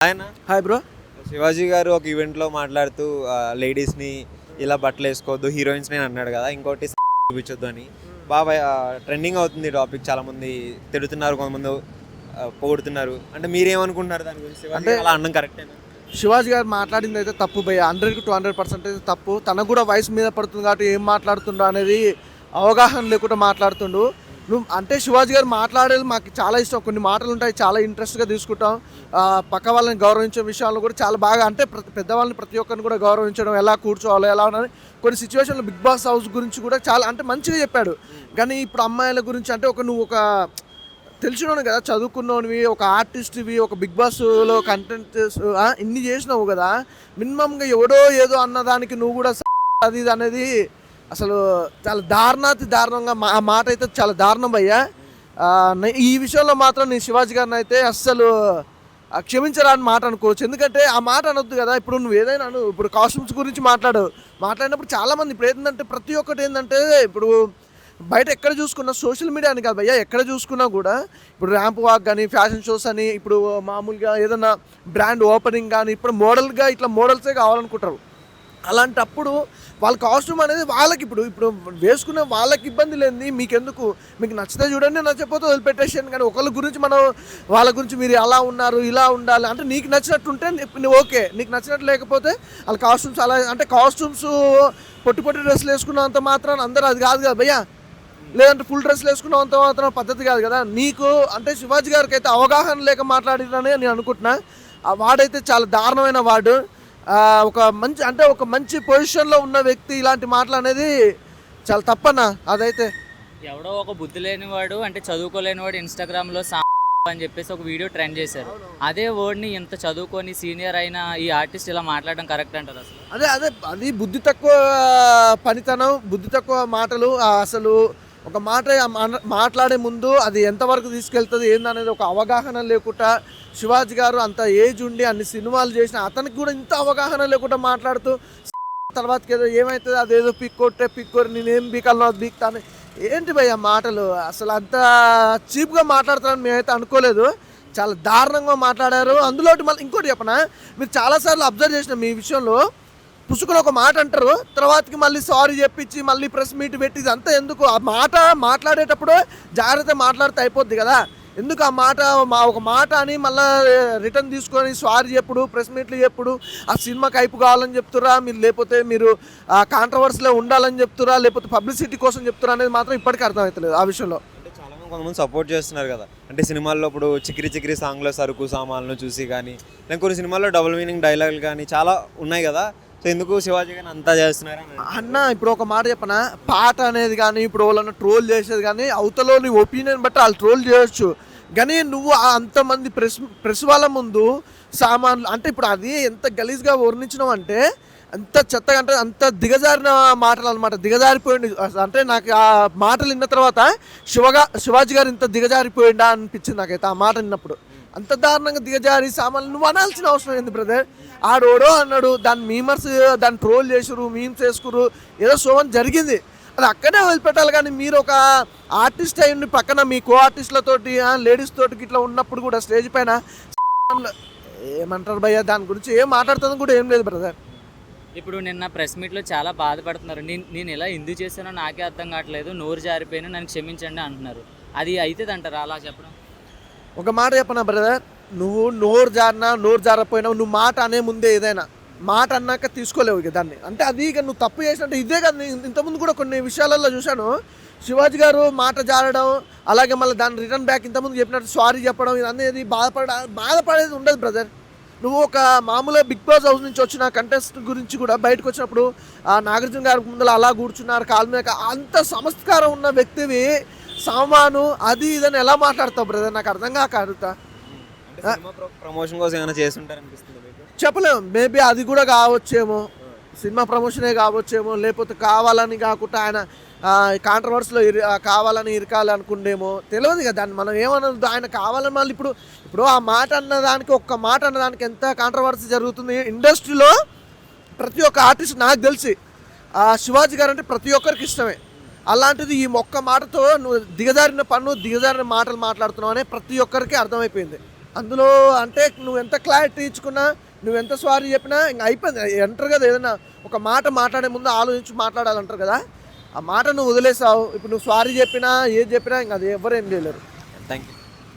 ఆయన hi bro. Shivaji గారు ఒక ఈవెంట్లో మాట్లాడుతూ లేడీస్ని ఇలా బట్టలు వేసుకోవద్దు, హీరోయిన్స్ నేను అన్నాడు కదా, ఇంకోటి చూపించొద్దు అని బాగా ట్రెండింగ్ అవుతుంది టాపిక్. చాలామంది తిడుతున్నారు, కొంతమంది పొగుడుతున్నారు. అంటే మీరేమనుకుంటున్నారు దాని గురించి? అంటే అలా అనడం కరెక్టేనా? శివాజీ గారు మాట్లాడింది అయితే తప్పు భయ్య, 100కి 200% అయితే తప్పు. తనకు కూడా వయసు మీద పడుతుంది కాబట్టి ఏం మాట్లాడుతుండో అనేది అవగాహన లేకుండా మాట్లాడుతుండు. నువ్వు అంటే శివాజీ గారు మాట్లాడేది మాకు చాలా ఇష్టం. కొన్ని మాటలు ఉంటాయి, చాలా ఇంట్రెస్ట్గా తీసుకుంటాం. పక్క వాళ్ళని గౌరవించే విషయాల్లో కూడా చాలా బాగా, అంటే పెద్దవాళ్ళని ప్రతి ఒక్కరిని కూడా గౌరవించడం, ఎలా కూర్చోవాలో ఎలా ఉన్నది. కొన్ని సిచ్యువేషన్లు బిగ్ బాస్ హౌస్ గురించి కూడా చాలా అంటే మంచిగా చెప్పాడు. కానీ ఇప్పుడు అమ్మాయిల గురించి అంటే నువ్వు ఒక తెలిసినోను కదా, చదువుకున్నోనివి, ఒక ఆర్టిస్ట్వి, ఒక బిగ్ బాస్లో కంటెంట్ ఇన్ని చేసినావు కదా, మినిమంగా ఎవడో ఏదో అన్నదానికి నువ్వు కూడా అది ఇది అనేది అసలు చాలా దారుణంగా ఆ మాట అయితే చాలా దారుణం అయ్యా. ఈ విషయంలో మాత్రం నేను శివాజీ గారిని అయితే అస్సలు క్షమించరాని మాట అనుకోవచ్చు. ఎందుకంటే ఆ మాట అనొద్దు కదా. ఇప్పుడు నువ్వు ఏదైనా ఇప్పుడు కాస్ట్యూమ్స్ గురించి మాట్లాడినప్పుడు చాలామంది ఇప్పుడు ఏంటంటే ప్రతి ఒక్కటి ఏంటంటే ఇప్పుడు బయట ఎక్కడ చూసుకున్నా, సోషల్ మీడియా అని కాదు భయ్యా, ఎక్కడ చూసుకున్నా కూడా ఇప్పుడు ర్యాంప్ వాక్ కానీ, ఫ్యాషన్ షోస్ అని, ఇప్పుడు మామూలుగా ఏదైనా బ్రాండ్ ఓపెనింగ్ కానీ, ఇప్పుడు మోడల్గా ఇట్లా మోడల్సే కావాలనుకుంటారు. అలాంటప్పుడు వాళ్ళ కాస్ట్యూమ్ అనేది వాళ్ళకి ఇప్పుడు వేసుకునే వాళ్ళకి ఇబ్బంది లేని మీకెందుకు? మీకు నచ్చితే చూడండి, నచ్చకపోతే వదిలిపెట్టేసాను. కానీ ఒకళ్ళ గురించి వాళ్ళ గురించి మీరు అలా ఉన్నారు, ఇలా ఉండాలి అంటే నీకు నచ్చినట్టు ఉంటే ఓకే, నీకు నచ్చినట్టు లేకపోతే వాళ్ళ కాస్ట్యూమ్స్ అలా అంటే కాస్ట్యూమ్స్ పొట్టి డ్రెస్సులు వేసుకున్నంత మాత్రం అందరూ అది కాదు కదా భయ్యా. లేదంటే ఫుల్ డ్రెస్లు వేసుకున్నంత మాత్రం పద్ధతి కాదు కదా. నీకు అంటే శివాజీ గారికి అయితే అవగాహన లేక మాట్లాడినని నేను అనుకుంటున్నా. ఆ వాడైతే చాలా దారుణమైన వాడు. ఒక మంచి పొజిషన్లో ఉన్న వ్యక్తి ఇలాంటి మాటలు అనేది చాలా తప్పన్నా. అదైతే ఎవడో ఒక బుద్ధి లేనివాడు, అంటే చదువుకోలేనివాడు ఇన్స్టాగ్రామ్లో అని చెప్పేసి ఒక వీడియో ట్రెండ్ చేశారు. అదే వర్డ్ని ఇంత చదువుకొని సీనియర్ అయిన ఈ ఆర్టిస్ట్ ఇలా మాట్లాడడం కరెక్ట్ అంటారు అసలు? అది బుద్ధి తక్కువ పనితనం, బుద్ధి తక్కువ మాటలు. అసలు ఒక మాట మాట్లాడే ముందు అది ఎంతవరకు తీసుకెళ్తుంది ఏందనేది ఒక అవగాహన లేకుండా, శివాజీ గారు అంత ఏజ్ ఉండి అన్ని సినిమాలు చేసిన అతనికి కూడా ఇంత అవగాహన లేకుండా మాట్లాడుతూ తర్వాతకి ఏదో ఏమవుతుంది అదేదో పిక్కోరి నేనేం బీకాలను అది బీక్తాను. ఏంటి భయ్య మాటలు? అసలు అంత చీప్గా మాట్లాడతారని మేమైతే అనుకోలేదు. చాలా దారుణంగా మాట్లాడారు. అందులో మళ్ళీ ఇంకోటి చెప్పనా, మీరు చాలాసార్లు అబ్జర్వ్ చేసిన మీ విషయంలో పుసుకుని ఒక మాట అంటారు, తర్వాతకి మళ్ళీ సారీ చెప్పించి మళ్ళీ ప్రెస్ మీట్ పెట్టి ఇదంతా ఎందుకు? ఆ మాట మాట్లాడేటప్పుడు జాగ్రత్త మాట్లాడితే అయిపోద్ది కదా. ఎందుకు ఆ మాట ఒక మాట అని మళ్ళీ రిటర్న్ తీసుకొని సారీ చెప్పుడు, ప్రెస్ మీట్లు చెప్పుడు? ఆ సినిమాకి అయిపు కావాలని చెప్తురా మీరు, లేకపోతే మీరు కాంట్రవర్సీలో ఉండాలని చెప్తురా, లేకపోతే పబ్లిసిటీ కోసం చెప్తురా అనేది మాత్రం ఇప్పటికీ అర్థమవుతలేదు ఆ విషయంలో. అంటే చాలామంది కొంతమంది సపోర్ట్ చేస్తున్నారు కదా. అంటే సినిమాల్లో ఇప్పుడు చిక్కిరి సాంగ్లో సరుకు సామాన్లు చూసి కానీ, నేను కొన్ని సినిమాల్లో డబుల్ మీనింగ్ డైలాగులు కానీ చాలా ఉన్నాయి కదా. సో ఎందుకు శివాజీ గారిని అంతా చేస్తున్నారు అన్న? ఇప్పుడు ఒక మాట చెప్పనా, పాట అనేది కానీ ఇప్పుడు వాళ్ళని ట్రోల్ చేసేది కానీ అవతలో నీ ఒపీనియన్ బట్టి వాళ్ళు ట్రోల్ చేయొచ్చు. కానీ నువ్వు అంతమంది ప్రెస్ వాళ్ళ ముందు సామాన్లు అంటే ఇప్పుడు అది ఎంత గలీజ్గా వర్ణించినావు అంటే, అంత చెత్తగా, అంటే అంత దిగజారిన మాటలు అనమాట. దిగజారిపోయింది అంటే నాకు ఆ మాటలు విన్న తర్వాత శివాజీ గారు ఇంత దిగజారిపోయిందా అనిపించింది నాకైతే ఆ మాట విన్నప్పుడు. అంత దారుణంగా దిగజారి సామాన్లు నువ్వు అనాల్సిన అవసరం ఏంది బ్రదర్? ఆడోడో అన్నాడు, దాన్ని మీమర్స్ దాన్ని ట్రోల్ చేసారు, మీమ్స్ వేసుకురు, ఏదో షోన్ జరిగింది, అది అక్కడే వదిలిపెట్టాలి. కానీ మీరు ఒక ఆర్టిస్ట్ అయ్యి పక్కన మీ కో ఆర్టిస్టులతోటి లేడీస్ తోటి ఇట్లా ఉన్నప్పుడు కూడా స్టేజ్ పైన ఏమంటారు భయ్య, దాని గురించి ఏం మాట్లాడుతుంది కూడా ఏం లేదు బ్రదర్. ఇప్పుడు నిన్న ప్రెస్ మీట్లో చాలా బాధపడుతున్నారు. నేను ఇలా ఎందుకు చేశానో నాకే అర్థం కావట్లేదు, నోరు జారిపోయినా నన్ను క్షమించండి అంటున్నారు. అది అవుతుంది అంటారా అలా చెప్పడం? ఒక మాట చెప్పనా బ్రదర్, నువ్వు నోరు జారపోయినావు, నువ్వు మాట అనే ముందే ఏదైనా మాట అన్నాక తీసుకోలేవు ఇక దాన్ని. అంటే అది ఇక నువ్వు తప్పు చేసినట్టు ఇదే కదా. ఇంతకుముందు కూడా కొన్ని విషయాలలో చూశాను, శివాజీ గారు మాట జారడం, అలాగే మళ్ళీ దాన్ని రిటర్న్ బ్యాక్ ఇంతకుముందు చెప్పినట్టు సారీ చెప్పడం, ఇదనేది బాధపడేది ఉండదు బ్రదర్. నువ్వు ఒక మామూలుగా బిగ్ బాస్ హౌస్ నుంచి వచ్చిన కంటెస్ట్ గురించి కూడా బయటకు వచ్చినప్పుడు నాగార్జున గారి ముందర అలా కూర్చున్నారు కాలు మీద, అంత సంస్కారం ఉన్న వ్యక్తివి సామాను అది ఇదని ఎలా మాట్లాడతావు బ్రదర్? నాకు అర్థం కాక అడుగుతా. ప్రమోషన్ కోసం ఏమైనా చేస్తుంటారు అనిపిస్తుంది? చెప్పలేము, మేబీ అది కూడా కావచ్చేమో, సినిమా ప్రమోషనే కావచ్చేమో, లేకపోతే కావాలని కాకుండా ఆయన కాంట్రవర్సీలో కావాలని ఇరకాలి అనుకుండేమో, తెలియదు కదా. దాన్ని మనం ఏమన్నది ఆయన కావాలని మళ్ళీ ఇప్పుడు ఆ మాట అన్నదానికి, ఒక్క మాట అన్నదానికి ఎంత కాంట్రవర్సీ జరుగుతుంది ఇండస్ట్రీలో. ప్రతి ఒక్క ఆర్టిస్ట్ నాకు తెలిసి శివాజీ గారు అంటే ప్రతి ఒక్కరికి ఇష్టమే. అలాంటిది ఈ ఒక్క మాటతో నువ్వు దిగజారిన మాటలు మాట్లాడుతున్నావు అనే ప్రతి ఒక్కరికి అర్థమైపోయింది. అందులో అంటే నువ్వు ఎంత క్లారిటీ ఇచ్చుకున్నా, నువ్వు ఎంత సారీ చెప్పినా ఇంక అయిపోయింది. అంటారు కదా, ఏదైనా ఒక మాట మాట్లాడే ముందు ఆలోచించి మాట్లాడాలంటారు కదా, ఆ మాట నువ్వు వదిలేసావు. ఇప్పుడు నువ్వు సారీ చెప్పినా ఏది చెప్పినా ఇంక అది ఎవరు ఏం చేయలేరు. Thank you.